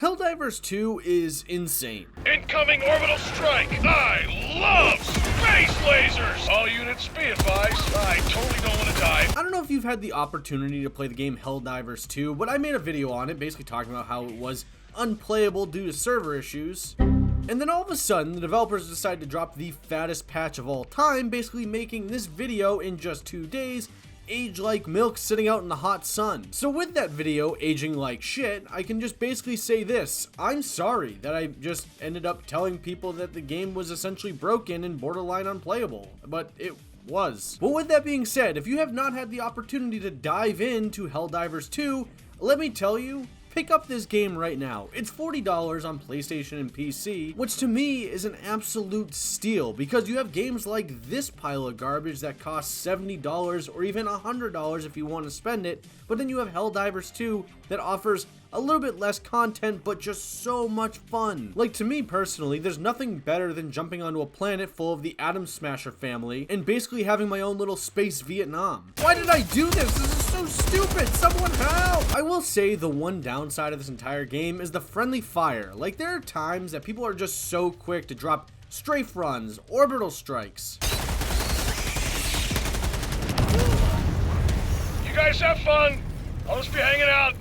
Helldivers 2 is insane. Incoming orbital strike! I love space lasers! All units be advised, I totally don't want to die. I don't know if you've had the opportunity to play the game Helldivers 2, but I made a video on it basically talking about how it was unplayable due to server issues. And then all of a sudden, the developers decided to drop the fattest patch of all time, basically making this video in just 2 days age like milk sitting out in the hot sun. So with that video aging like shit, I can just basically say this: I'm sorry that I just ended up telling people that the game was essentially broken and borderline unplayable, but it was. But with that being said, if you have not had the opportunity to dive into Helldivers 2, let me tell you, pick up this game right now. It's $40 on PlayStation and PC, which to me is an absolute steal because you have games like this pile of garbage that cost $70 or even $100 if you want to spend it, but then you have Helldivers 2 that offers a little bit less content but just so much fun. Like, to me personally, there's nothing better than jumping onto a planet full of the Atom Smasher family and basically having my own little space Vietnam. Why did I do this? This is so stupid! Someone help! I will say the one downside of this entire game is the friendly fire. Like, there are times that people are just so quick to drop strafe runs, orbital strikes. You guys have fun. I'll just be hanging out,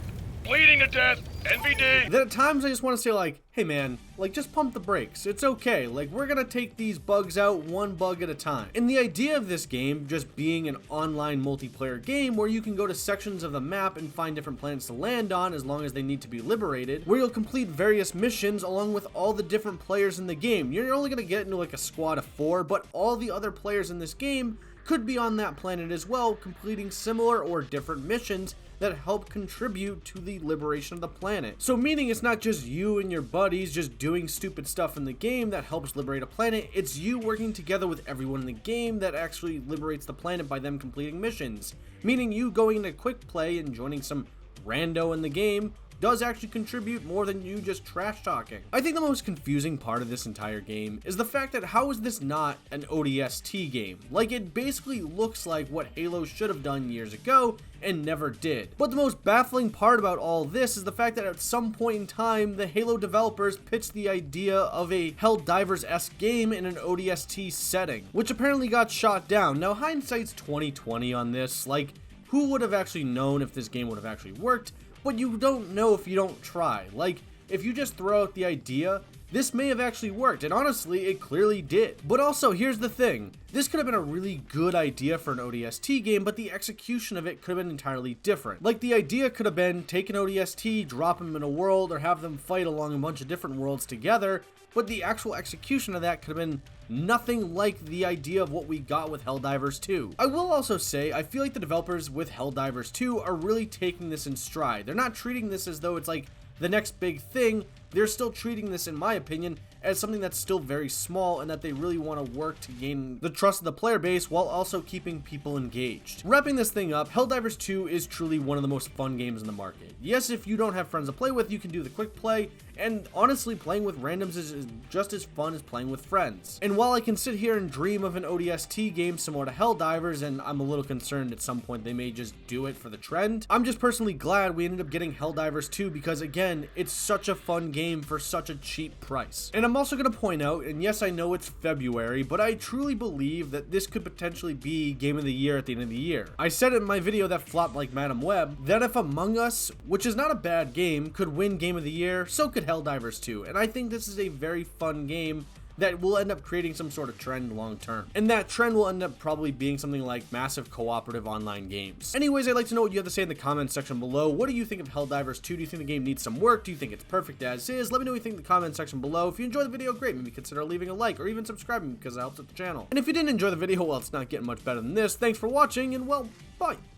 bleeding to death. NVD. Then at times I just want to say, like, hey man, like, just pump the brakes. It's okay. Like, we're gonna take these bugs out one bug at a time. And the idea of this game just being an online multiplayer game where you can go to sections of the map and find different planets to land on as long as they need to be liberated, where you'll complete various missions along with all the different players in the game. You're only gonna get into like a squad of 4, but all the other players in this game could be on that planet as well, completing similar or different missions that help contribute to the liberation of the planet. So meaning it's not just you and your buddies just doing stupid stuff in the game that helps liberate a planet, it's you working together with everyone in the game that actually liberates the planet by them completing missions. Meaning you going into quick play and joining some rando in the game does actually contribute more than you just trash talking. I think the most confusing part of this entire game is the fact that how is this not an ODST game? Like, it basically looks like what Halo should have done years ago and never did. But the most baffling part about all this is the fact that at some point in time, the Halo developers pitched the idea of a Helldivers-esque game in an ODST setting, which apparently got shot down. Now, hindsight's 20/20 on this. Like, who would have actually known if this game would have actually worked? But you don't know if you don't try. Like, if you just throw out the idea, this may have actually worked, and honestly, it clearly did. But also, here's the thing. This could have been a really good idea for an ODST game, but the execution of it could have been entirely different. Like, the idea could have been take an ODST, drop them in a world, or have them fight along a bunch of different worlds together, but the actual execution of that could have been nothing like the idea of what we got with Helldivers 2. I will also say, I feel like the developers with Helldivers 2 are really taking this in stride. They're not treating this as though it's like the next big thing. They're still treating this, in my opinion, as something that's still very small and that they really want to work to gain the trust of the player base while also keeping people engaged. Wrapping this thing up, Helldivers 2 is truly one of the most fun games in the market. Yes, if you don't have friends to play with, you can do the quick play, and honestly, playing with randoms is just as fun as playing with friends. And while I can sit here and dream of an ODST game similar to Helldivers, and I'm a little concerned at some point they may just do it for the trend, I'm just personally glad we ended up getting Helldivers 2 because, again, it's such a fun game for such a cheap price. And I'm also going to point out, and yes, I know it's February, but I truly believe that this could potentially be Game of the Year at the end of the year. I said it in my video that flopped like Madam Web, that if Among Us, which is not a bad game, could win Game of the Year, so could Helldivers 2. And I think this is a very fun game that will end up creating some sort of trend long term. And that trend will end up probably being something like massive cooperative online games. Anyways, I'd like to know what you have to say in the comments section below. What do you think of Helldivers 2? Do you think the game needs some work? Do you think it's perfect as is? Let me know what you think in the comments section below. If you enjoyed the video, great. Maybe consider leaving a like or even subscribing because it helps with the channel. And if you didn't enjoy the video, well, it's not getting much better than this. Thanks for watching and, well, bye.